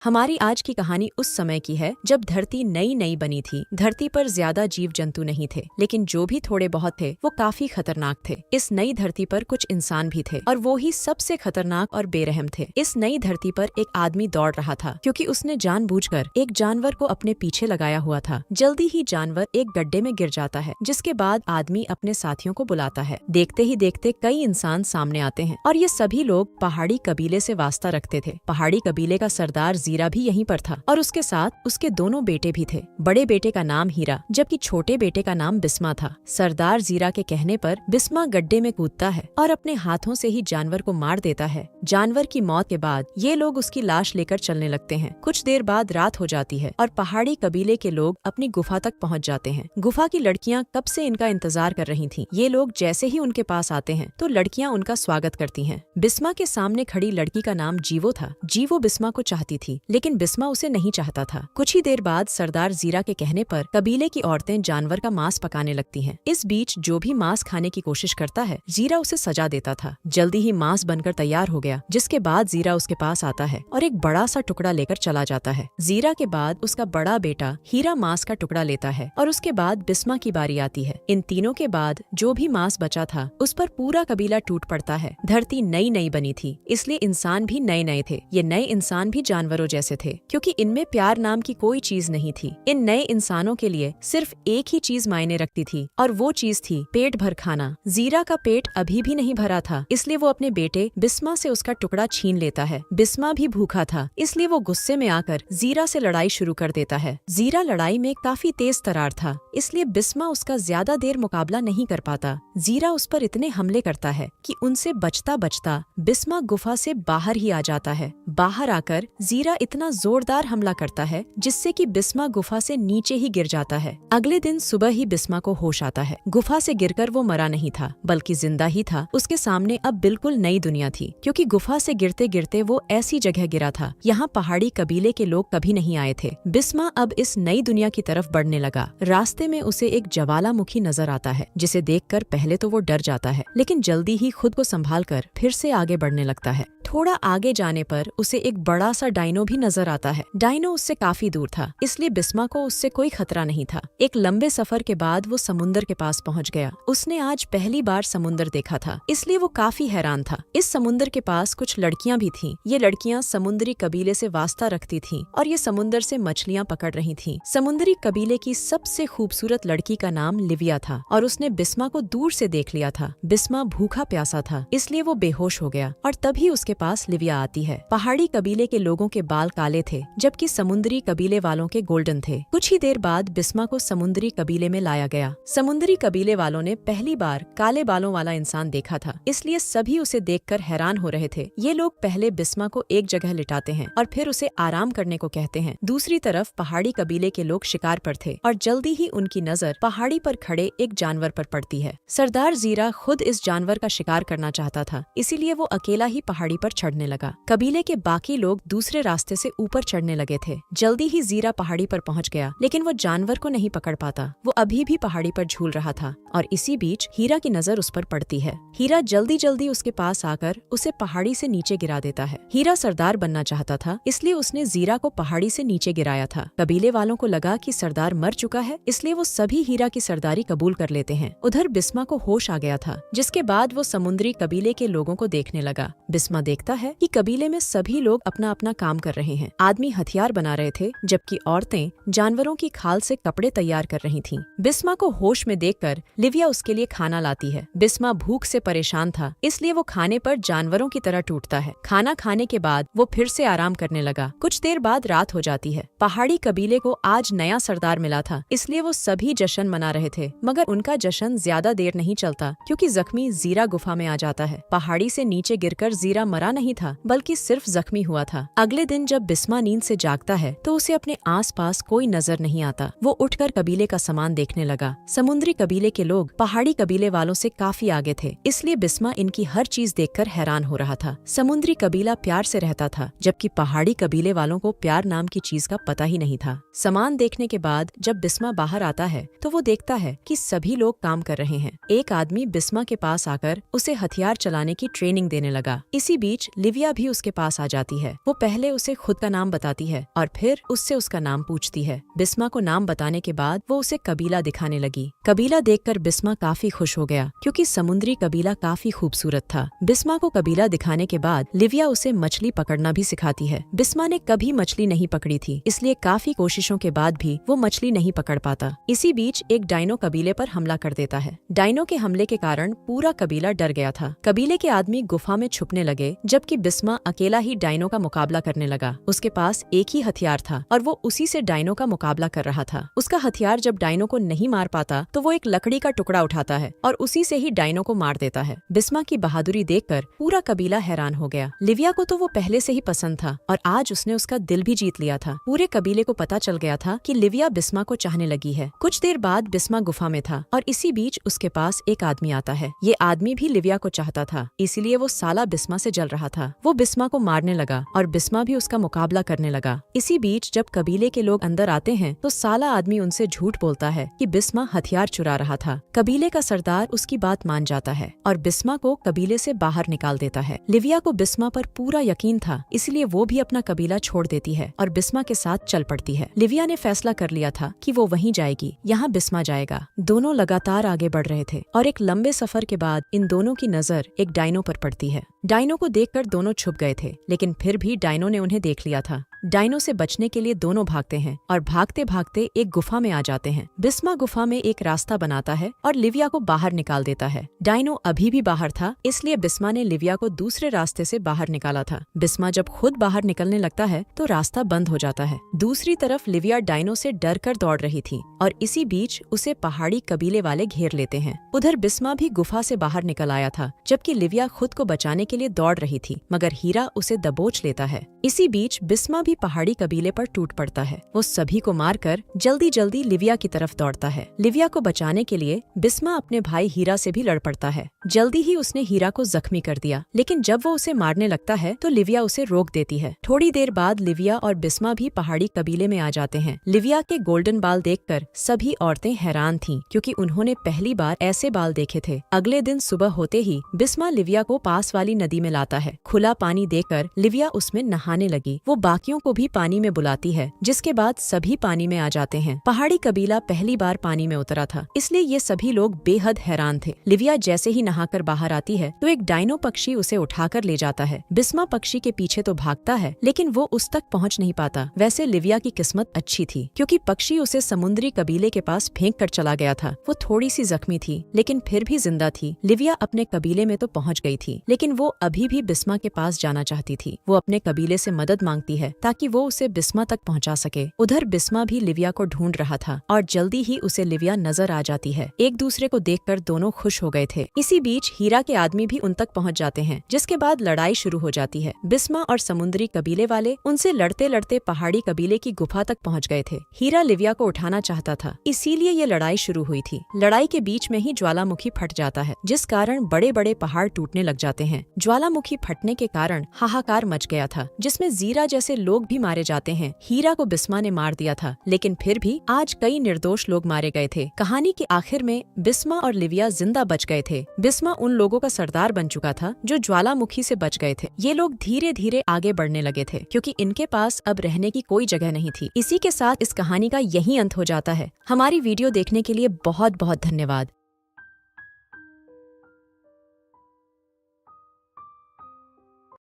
हमारी आज की कहानी उस समय की है जब धरती नई नई बनी थी। धरती पर ज्यादा जीव जंतु नहीं थे, लेकिन जो भी थोड़े बहुत थे वो काफी खतरनाक थे। इस नई धरती पर कुछ इंसान भी थे और वो ही सबसे खतरनाक और बेरहम थे। इस नई धरती पर एक आदमी दौड़ रहा था क्योंकि उसने जानबूझकर एक जानवर को अपने पीछे लगाया हुआ था। जल्दी ही जानवर एक गड्ढे में गिर जाता है, जिसके बाद आदमी अपने साथियों को बुलाता है। देखते ही देखते कई इंसान सामने आते हैं और ये सभी लोग पहाड़ी कबीले से वास्ता रखते थे। पहाड़ी कबीले का सरदार जीरा भी यहीं पर था और उसके साथ उसके दोनों बेटे भी थे। बड़े बेटे का नाम हीरा जबकि छोटे बेटे का नाम बिस्मा था। सरदार जीरा के कहने पर बिस्मा गड्ढे में कूदता है और अपने हाथों से ही जानवर को मार देता है। जानवर की मौत के बाद ये लोग उसकी लाश लेकर चलने लगते हैं। कुछ देर बाद रात हो जाती है और पहाड़ी कबीले के लोग अपनी गुफा तक पहुंच जाते हैं। गुफा की लड़कियां कब से इनका इंतजार कर रही थीं। ये लोग जैसे ही उनके पास आते हैं तो लड़कियां उनका स्वागत करती हैं। बिस्मा के सामने खड़ी लड़की का नाम जीवो था। जीवो बिस्मा को चाहती थी, लेकिन बिस्मा उसे नहीं चाहता था। कुछ ही देर बाद सरदार जीरा के कहने पर कबीले की औरतें जानवर का मांस पकाने लगती हैं। इस बीच जो भी मांस खाने की कोशिश करता है, जीरा उसे सजा देता था। जल्दी ही मांस बनकर तैयार हो गया, जिसके बाद जीरा उसके पास आता है और एक बड़ा सा टुकड़ा लेकर चला जाता है। जीरा के बाद उसका बड़ा बेटा हीरा मांस का टुकड़ा लेता है और उसके बाद बिस्मा की बारी आती है। इन तीनों के बाद जो भी मांस बचा था उस पर पूरा कबीला टूट पड़ता है। धरती नई नई बनी थी, इसलिए इंसान भी नए नए थे। ये नए इंसान भी जानवरों जैसे थे, क्योंकि इनमें प्यार नाम की कोई चीज नहीं थी। इन नए इंसानों के लिए सिर्फ एक ही चीज मायने रखती थी और वो चीज थी पेट भर खाना। जीरा का पेट अभी भी नहीं भरा था, इसलिए वो अपने बेटे बिस्मा से उसका टुकड़ा छीन लेता है। बिस्मा भी भूखा था, इसलिए वो गुस्से में आकर जीरा से लड़ाई शुरू कर देता है। जीरा लड़ाई में काफी तेज तरार था, इसलिए बिस्मा उसका ज्यादा देर मुकाबला नहीं कर पाता। जीरा उस पर इतने हमले करता है कि उनसे बचता बचता बिस्मा गुफा से बाहर ही आ जाता है। बाहर आकर जीरा इतना जोरदार हमला करता है जिससे कि बिस्मा गुफा से नीचे ही गिर जाता है। अगले दिन सुबह ही बिस्मा को होश आता है। गुफा से गिरकर वो मरा नहीं था, बल्कि जिंदा ही था। उसके सामने अब बिल्कुल नई दुनिया थी, क्योंकि गुफा से गिरते गिरते वो ऐसी जगह गिरा था यहाँ पहाड़ी कबीले के लोग कभी नहीं आए थे। बिस्मा अब इस नई दुनिया की तरफ बढ़ने लगा। रास्ते में उसे एक ज्वालामुखी नजर आता है, जिसे देखकर पहले तो वो डर जाता है, लेकिन जल्दी ही खुद को संभालकर फिर से आगे बढ़ने लगता है। थोड़ा आगे जाने पर उसे एक बड़ा सा डायनो भी नजर आता है। डायनो उससे काफी दूर था, इसलिए बिस्मा को उससे कोई खतरा नहीं था। एक लंबे सफर के बाद वो समुंदर के पास पहुंच गया। उसने आज पहली बार समुंदर देखा था, इसलिए वो काफी हैरान था। इस समुंदर के पास कुछ लड़कियां भी थीं। ये लड़कियां समुद्री कबीले से वास्ता रखती थीं और ये समुंदर से मछलियां पकड़ रही थीं। समुद्री कबीले की सबसे खूबसूरत लड़की का नाम लिविया था और उसने बिस्मा को दूर से देख लिया था। बिस्मा भूखा प्यासा था, इसलिए वो बेहोश हो गया और तभी उसके पास लिविया आती है। पहाड़ी कबीले के लोगों के बाल काले थे, जबकि समुद्री कबीले वालों के गोल्डन थे। कुछ ही देर बाद बिस्मा को समुद्री कबीले में लाया गया। समुद्री कबीले वालों ने पहली बार काले बालों वाला इंसान देखा था, इसलिए सभी उसे देखकर हैरान हो रहे थे। ये लोग पहले बिस्मा को एक जगह लिटाते हैं और फिर उसे आराम करने को कहते हैं। दूसरी तरफ पहाड़ी कबीले के लोग शिकार पर थे और जल्दी ही उनकी नजर पहाड़ी पर खड़े एक जानवर पर पड़ती है। सरदार जीरा खुद इस जानवर का शिकार करना चाहता था, इसीलिए वो अकेला ही पहाड़ी पर चढ़ने लगा। कबीले के बाकी लोग दूसरे रास्ते से ऊपर चढ़ने लगे थे। जल्दी ही जीरा पहाड़ी पर पहुंच गया, लेकिन वो जानवर को नहीं पकड़ पाता। वो अभी भी पहाड़ी पर झूल रहा था और इसी बीच हीरा की नजर उस पर पड़ती है। हीरा जल्दी जल्दी उसके पास आकर उसे पहाड़ी से नीचे गिरा देता है। हीरा सरदार बनना चाहता था, इसलिए उसने जीरा को पहाड़ी से नीचे गिराया था। कबीले वालों को लगा कि सरदार मर चुका है, इसलिए वो सभी हीरा की सरदारी कबूल कर लेते हैं। उधर बिस्मा को होश आ गया था, जिसके बाद वो समुद्री कबीले के लोगों को देखने लगा। बिस्मा देखता है कि कबीले में सभी लोग अपना अपना काम कर रहे हैं। आदमी हथियार बना रहे थे, जबकि औरतें जानवरों की खाल से कपड़े तैयार कर रही थीं। बिस्मा को होश में देखकर लिविया उसके लिए खाना लाती है। बिस्मा भूख से परेशान था, इसलिए वो खाने पर जानवरों की तरह टूटता है। खाना खाने के बाद वो फिर से आराम करने लगा। कुछ देर बाद रात हो जाती है। पहाड़ी कबीले को आज नया सरदार मिला था, इसलिए वो सभी जश्न मना रहे थे, मगर उनका जश्न ज्यादा देर नहीं चलता, क्योंकि जख्मी जीरा गुफा में आ जाता है। पहाड़ी से नीचे गिरकर जीरा मरा नहीं था, बल्कि सिर्फ जख्मी हुआ था। अगले दिन जब बिस्मा नींद से जागता है तो उसे अपने आसपास कोई नजर नहीं आता। वो उठकर कबीले का सामान देखने लगा। समुद्री कबीले के लोग पहाड़ी कबीले वालों से काफी आगे थे, इसलिए बिस्मा इनकी हर चीज देखकर हैरान हो रहा था। समुद्री कबीला प्यार से रहता था, जबकि पहाड़ी कबीले वालों को प्यार नाम की चीज का पता ही नहीं था। सामान देखने के बाद जब बिस्मा बाहर आता है तो वो देखता है कि सभी लोग काम कर रहे हैं। एक आदमी बिस्मा के पास आकर उसे हथियार चलाने की ट्रेनिंग देने लगा। इसी बीच लिविया भी उसके पास आ जाती है। वो पहले उसे खुद का नाम बताती है और फिर उससे उसका नाम पूछती है। बिस्मा को नाम बताने के बाद वो उसे कबीला दिखाने लगी। कबीला देखकर बिस्मा काफी खुश हो गया क्योंकि समुद्री कबीला काफी खूबसूरत था। बिस्मा को कबीला दिखाने के बाद लिविया उसे मछली पकड़ना भी सिखाती है। बिस्मा ने कभी मछली नहीं पकड़ी थी, इसलिए काफी कोशिशों के बाद भी वो मछली नहीं पकड़ पाता। इसी बीच एक डायनो कबीले पर हमला कर देता है। डायनो के हमले के कारण पूरा कबीला डर गया था। कबीले के आदमी गुफा में छुपने लगे, जबकि बिस्मा अकेला ही डायनो का मुकाबला करने लगा। उसके पास एक ही हथियार था और वो उसी से डायनो का मुकाबला कर रहा था। उसका हथियार जब डायनो को नहीं मार पाता तो वो एक लकड़ी का टुकड़ा उठाता है और उसी से ही डायनो को मार देता है। बिस्मा की बहादुरी देखकर पूरा कबीला हैरान हो गया। लिविया को तो वो पहले से ही पसंद था और आज उसने उसका दिल भी जीत लिया था। पूरे कबीले को पता चल गया था कि लिविया बिस्मा को चाहने लगी है। कुछ देर बाद बिस्मा गुफा में था और इसी बीच उसके पास एक आदमी आता है। ये आदमी भी लिविया को चाहता था, इसीलिए वो साला बिस्मा से जल रहा था। वो बिस्मा को मारने लगा और बिस्मा भी उसका मुकाबला करने लगा। इसी बीच जब कबीले के लोग अंदर आते हैं तो साला आदमी उनसे झूठ बोलता है कि बिस्मा हथियार चुरा रहा था। कबीले का सरदार उसकी बात मान जाता है और बिस्मा को कबीले से बाहर निकाल देता है। लिविया को बिस्मा पर पूरा यकीन था, इसलिए वो भी अपना कबीला छोड़ देती है और बिस्मा के साथ चल पड़ती है। लिविया ने फैसला कर लिया था कि वो वहीं जाएगी, यहाँ बिस्मा जाएगा। दोनों लगातार आगे बढ़ रहे थे और एक लंबे सफर के बाद इन दोनों की नजर एक डायनो पर पड़ती है। डायनो को देखकर दोनों छुप गए थे, लेकिन फिर भी डायनो ने उन्हें देख लिया था। डायनो से बचने के लिए दोनों भागते हैं और भागते भागते एक गुफा में आ जाते हैं। बिस्मा गुफा में एक रास्ता बनाता है और लिविया को बाहर निकाल देता है। डायनो अभी भी बाहर था, इसलिए बिस्मा ने लिविया को दूसरे रास्ते से बाहर निकाला था। बिस्मा जब खुद बाहर निकलने लगता है तो रास्ता बंद हो जाता है। दूसरी तरफ लिविया डायनो से डर कर दौड़ रही थी और इसी बीच उसे पहाड़ी कबीले वाले घेर लेते हैं। उधर बिस्मा भी गुफा से बाहर निकल आया था, जबकि लिविया खुद को बचाने के लिए दौड़ रही थी, मगर हीरा उसे दबोच लेता है। इसी बीच बिस्मा भी पहाड़ी कबीले पर टूट पड़ता है। वो सभी को मारकर जल्दी जल्दी लिविया की तरफ दौड़ता है। लिविया को बचाने के लिए बिस्मा अपने भाई हीरा से भी लड़ पड़ता है। जल्दी ही उसने हीरा को जख्मी कर दिया, लेकिन जब वो उसे मारने लगता है तो लिविया उसे रोक देती है। थोड़ी देर बाद लिविया और बिस्मा भी पहाड़ी कबीले में आ जाते हैं। लिविया के गोल्डन बाल देखकर सभी औरतें हैरान थीं, क्योंकि उन्होंने पहली बार ऐसे बाल देखे थे। अगले दिन सुबह होते ही बिस्मा लिविया को पास वाली नदी में लाता है। खुला पानी देकर लिविया उसमें नहाने लगी। वो बाकियों को भी पानी में बुलाती है, जिसके बाद सभी पानी में आ जाते हैं। पहाड़ी कबीला पहली बार पानी में उतरा था, इसलिए ये सभी लोग बेहद हैरान थे। लिविया जैसे ही नहाकर बाहर आती है तो एक डायनो पक्षी उसे उठाकर ले जाता है। बिस्मा पक्षी के पीछे तो भागता है, लेकिन वो उस तक पहुंच नहीं पाता। वैसे लिविया की किस्मत अच्छी थी, क्योंकि पक्षी उसे समुद्री कबीले के पास फेंक कर चला गया था। वो थोड़ी सी जख्मी थी, लेकिन फिर भी जिंदा थी। लिविया अपने कबीले में तो पहुंच गई थी, लेकिन वो अभी भी बिस्मा के पास जाना चाहती थी। वो अपने कबीले से मदद मांगती है ताकि वो उसे बिस्मा तक पहुंचा सके। उधर बिस्मा भी लिविया को ढूंढ रहा था और जल्दी ही उसे लिविया नजर आ जाती है। एक दूसरे को देखकर दोनों खुश हो गए थे। इसी बीच हीरा के आदमी भी उन तक पहुंच जाते हैं, जिसके बाद लड़ाई शुरू हो जाती है। बिस्मा और समुद्री कबीले वाले उनसे लड़ते लड़ते पहाड़ी कबीले की गुफा तक पहुंच गए थे। हीरा लिविया को उठाना चाहता था, इसीलिए ये लड़ाई शुरू हुई थी। लड़ाई के बीच में ही ज्वालामुखी फट जाता है, जिस कारण बड़े बड़े पहाड़ टूटने लग जाते हैं। ज्वालामुखी फटने के कारण हाहाकार मच गया था, जिसमें जीरा जैसे लोग भी मारे जाते हैं। हीरा को बिस्मा ने मार दिया था, लेकिन फिर भी आज कई निर्दोष लोग मारे गए थे। कहानी के आखिर में बिस्मा और लिविया जिंदा बच गए थे। बिस्मा उन लोगों का सरदार बन चुका था जो ज्वालामुखी से बच गए थे। ये लोग धीरे धीरे आगे बढ़ने लगे थे, क्योंकि इनके पास अब रहने की कोई जगह नहीं थी। इसी के साथ इस कहानी का यही अंत हो जाता है। हमारी वीडियो देखने के लिए बहुत बहुत धन्यवाद।